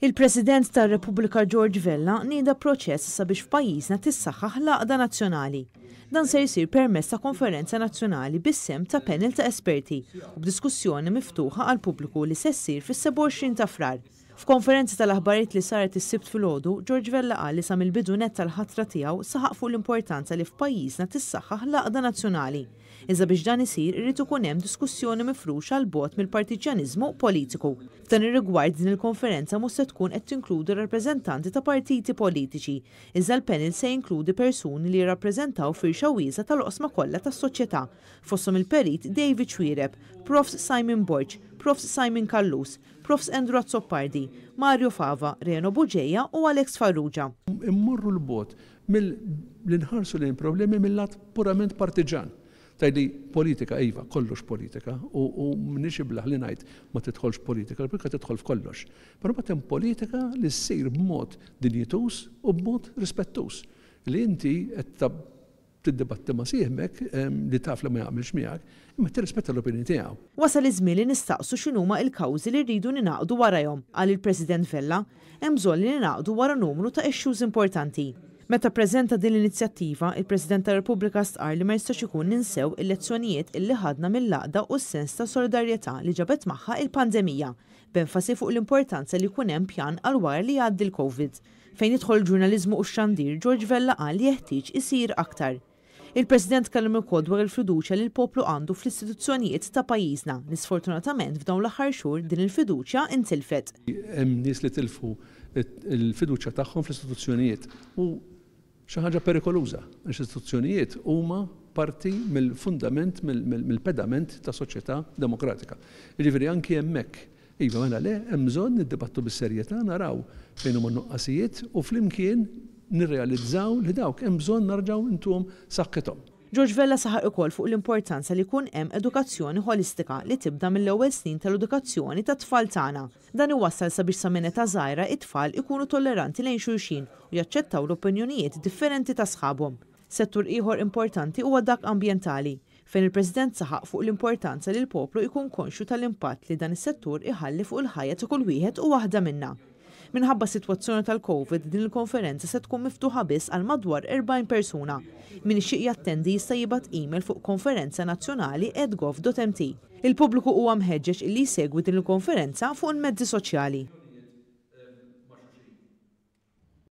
Il-President tar-Repubblika George Vella nieda proċess sabiex f'pajjiżna tissaħħaħ l-għaqda nazzjonali. Dan se jsir permezz ta' konferenza nazzjonali bis-sem ta' panel ta' esperti u b'diskussjoni miftuħa għal pubbliku li se ssir fis-27 ta' Frar. F'konferenza tal-aħbarijiet li saret is-Sibt filgħodu, George Vella qal li sa mill-bidu nett tal-ħatra tiegħu saħaq fuq l-importanza li f'pajjiżna tissaħħaħ l-għaqda nazzjonali. Iżda biex dan isir irid ikun hemm diskussjoni mifruxa l bogħod mill-partiġjaniżmu politiku. F'dan ir-rigward din il-konferenza mhux se tkun qed tinkludi rappreżentanti ta' partiti politiċi, iżda l-panel se jinkludi persuni li jirrappreżentaw firxa wiesa tal-oqsma kollha tas-soċjetà, fosthom il-perit David Xwiereb, Profs Simon Borg, Profs Simon Kallus, Profs Andrew Azzoppardi, Mario Fava, Reno Buġeja u Alex Farrugia. Immorru l-bot mill-inħarsu lejn problemi mill-lat purament partiġan. Tajli politika, iva, kollox politika, u mnix iblaħ li ngħid ma tidħolx politika, l-politika tidħol f'kollox. Però hemm politika li ssir b'mod dinjitus u b'mod rispettus. Li inti qed tiddibatti ma' sieħmek li taf li ma jagħmilx miegħek, imma tirrispetta l-opinjoni tiegħu. Wasal iż-żmien li nistaqsu x'inhuma l-kawżi li rridu ninaqdu warahom, qal il-President Vella, hemm bżonn li ninaqdu wara numru ta' issues importanti. Meta ppreżenta din l-inizjattiva, il-President tar-Repubblika stqarr li ma jistax ikun ninsew il-lezzjonijiet illi ħadna mill-għaqda u s-sens ta' solidarjetà li ġabet magħha il-pandemija, b'enfasi fuq l-importanza li jkun hemm pjan għal wara li jgħaddi l-COVID. Fejn jidħol ġurnaliżmu u x-xandir, George Vella qal li jeħtieġ isir aktar. Il-President kellem ukoll dwar il-fiduċja li l-poplu għandu fl-istituzzjonijiet ta' pajjiżna li sfortunatament f'dawn l-aħħar xhur din il-fiduċja intilfet. Hemm nies li tilfu il-fiduċja tagħhom fl-istituzzjonijiet u xi ħaġa perikoluża. L-istituzzjonijiet huma parti mill-fundament, mill-pedament ta' soċjetà demokratika. Jiġifieri anki hemmhekk. Iva mela le, hemm bżonn niddibattu bis-serjetà naraw fejn huma n-nuqqasijiet u flimkien nirrealizzaw li dawk hemm bżonn narġgħu intuhom saħħithom. George Vella saħaq ukoll fuq l-importanza li jkun hemm edukazzjoni holistika li tibda mill-ewwel snin tal-edukazzjoni tat-tfal tagħna. Dan iwassal sabiex sa minn età żgħira it-tfal ikunu tolleranti lejn xulxin u jaċċettaw l-opinjonijiet differenti ta' sħabhom. Settur ieħor importanti huwa dak ambjentali, fejn il-President saħaq fuq l-importanza li l-poplu jkun konxju tal-impatt li dan is-settur iħalli fuq il-ħajja ta' kull wieħed u waħda minnha. Minħabba s-sitwazzjoni tal-COVID, din il-konferenza se tkun miftuħa biss għal madwar 40 persuna. Min ixtieq jattendi jista' jibgħat email fuq konferenzanazzjonali@gov.mt. Il-pubbliku huwa mħeġġeġ illi jsegwi din il-konferenza fuq il-mezzi soċjali.